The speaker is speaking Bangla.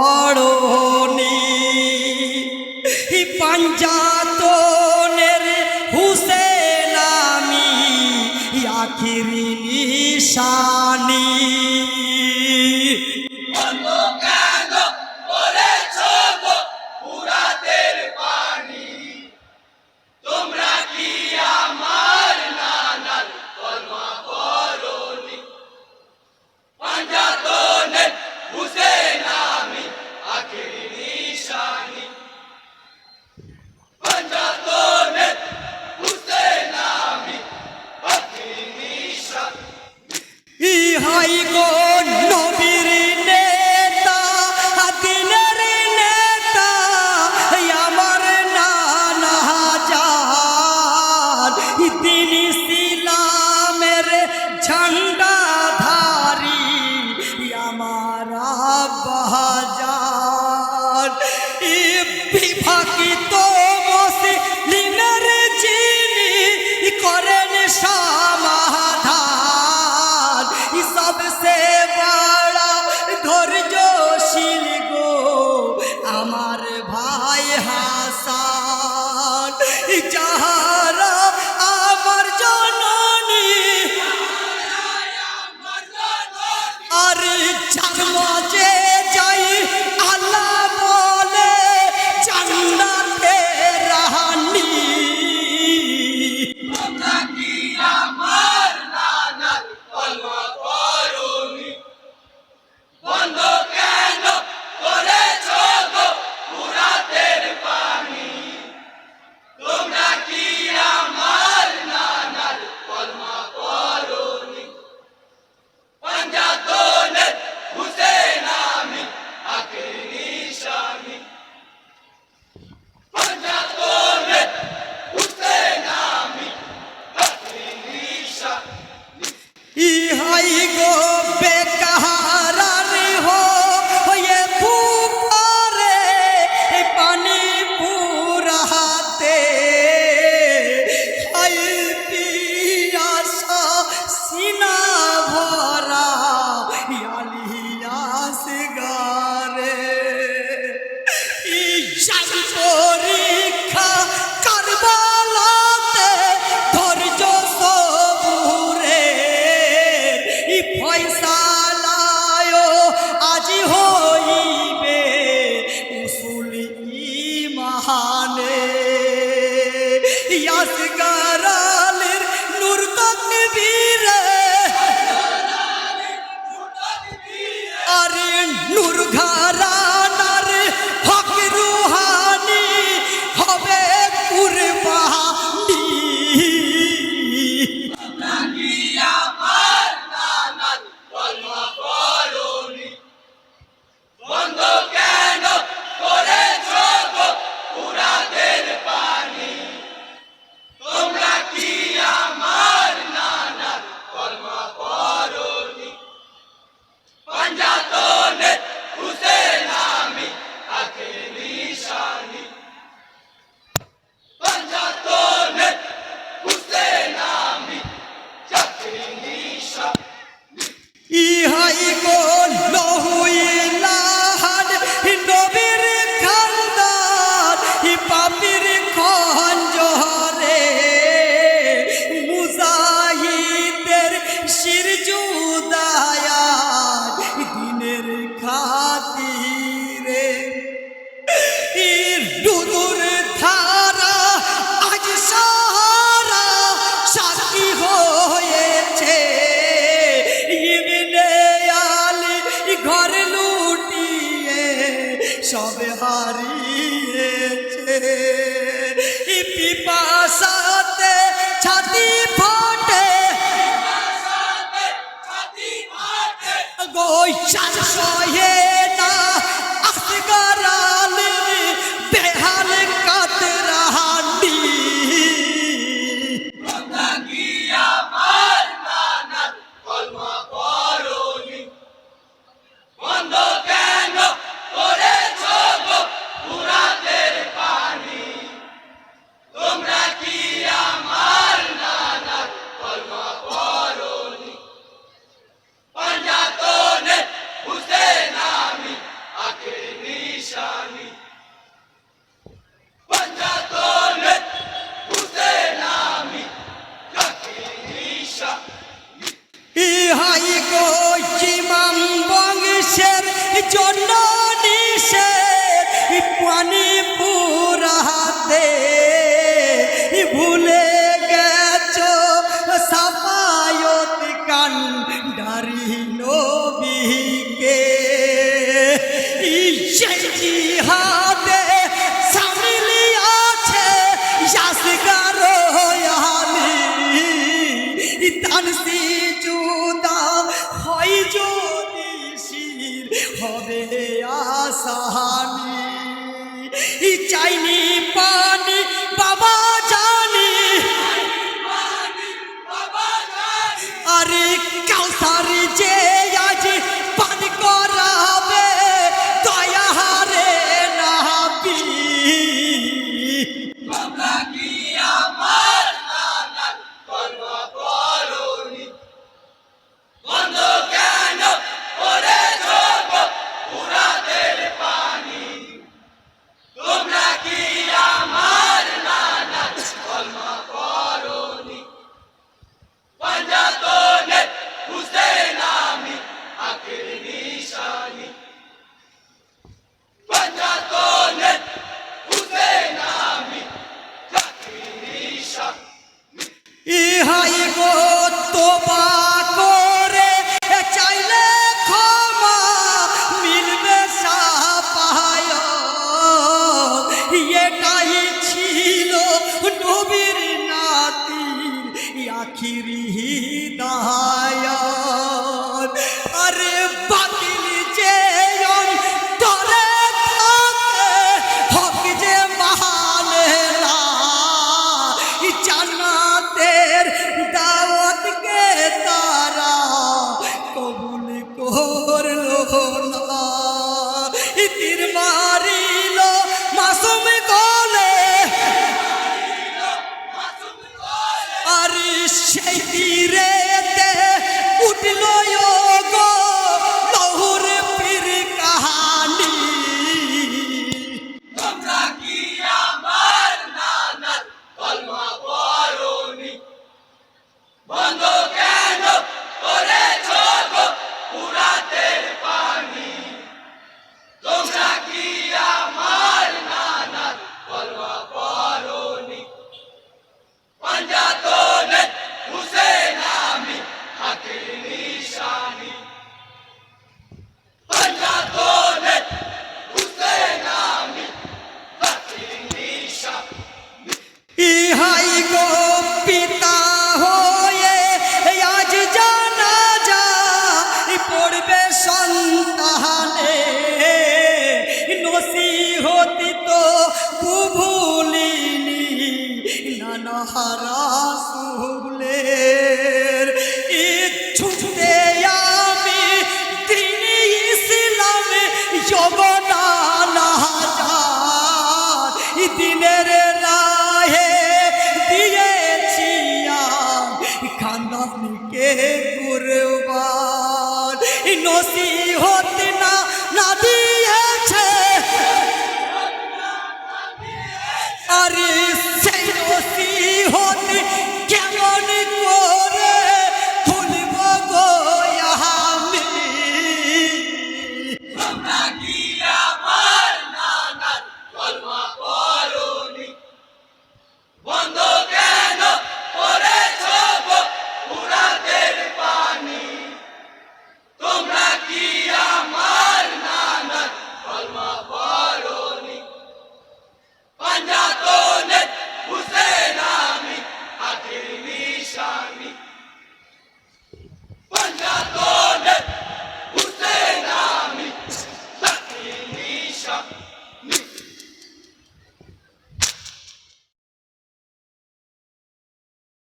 পড়নি পাঞ্জাতনের হুসেন আমি আখিরি নিশানি ইহাই গো নবীর নেতা দিনের নেতা আমার নানা জান দিন ইসলামের ঝান্ডাধারী আমার আব্বাজান বিভাগিত মুসলিমের যিনি করেন সমাধান सबसे बड़ा धैर्यशील गो আমার ভাই হাসান যাহারা আমার জননী আরে জান্নাতে যাই আল্লাহ বলে জান্নাতে রাহানি তোমরা কি আমার নানার কলমা ইহাই গো বেকাহারারি হয়ে পুকারে পানি পুরাতে হাই পিয়াসা সিনা ভরা ইয়ালিয়াস গারে ইজান পরীক্ষা কারবালাতে ধৈর্য সবুরে ফয়সালায় আজি হইবে উসুল ইমানে ইয়াসগার আলীর নূর তাকবীরে আরে নূর ঘরানার হক রুহানি হবে কুরবানি ইহাই গো লহুইলাহান নবীর খানদান পাপির খঞ্জরে মুজাহিদের শির জুদায়ান দিনের খাতিরে দুদুর ধারা আজ সারা সাথী হয়েছে ঘর লুটিয়ে সবে হারিয়েছে পিপাসাতে ছাতি ফাটে গো সহে না আসগার আলী বেহাল কাতরাহানি বন্ধ কেন করেছ গো পুরাতের পানি রাহানি চাইনি পানি বাবা জানি আরে কাউসারি যে আজ পান করাবে দয়া হারে নাবি ইহাই গো তোবা করে চাইলে ক্ষমা মিলবে সাপায় এটাই ছিল নবীর নাতির আখিরি হিদায়াত আরে বাতিল যে অন্তরে থাকে হক যে মাহালে না জান্নাতের দাওয়াতকে তারা কবুল করলো না তীর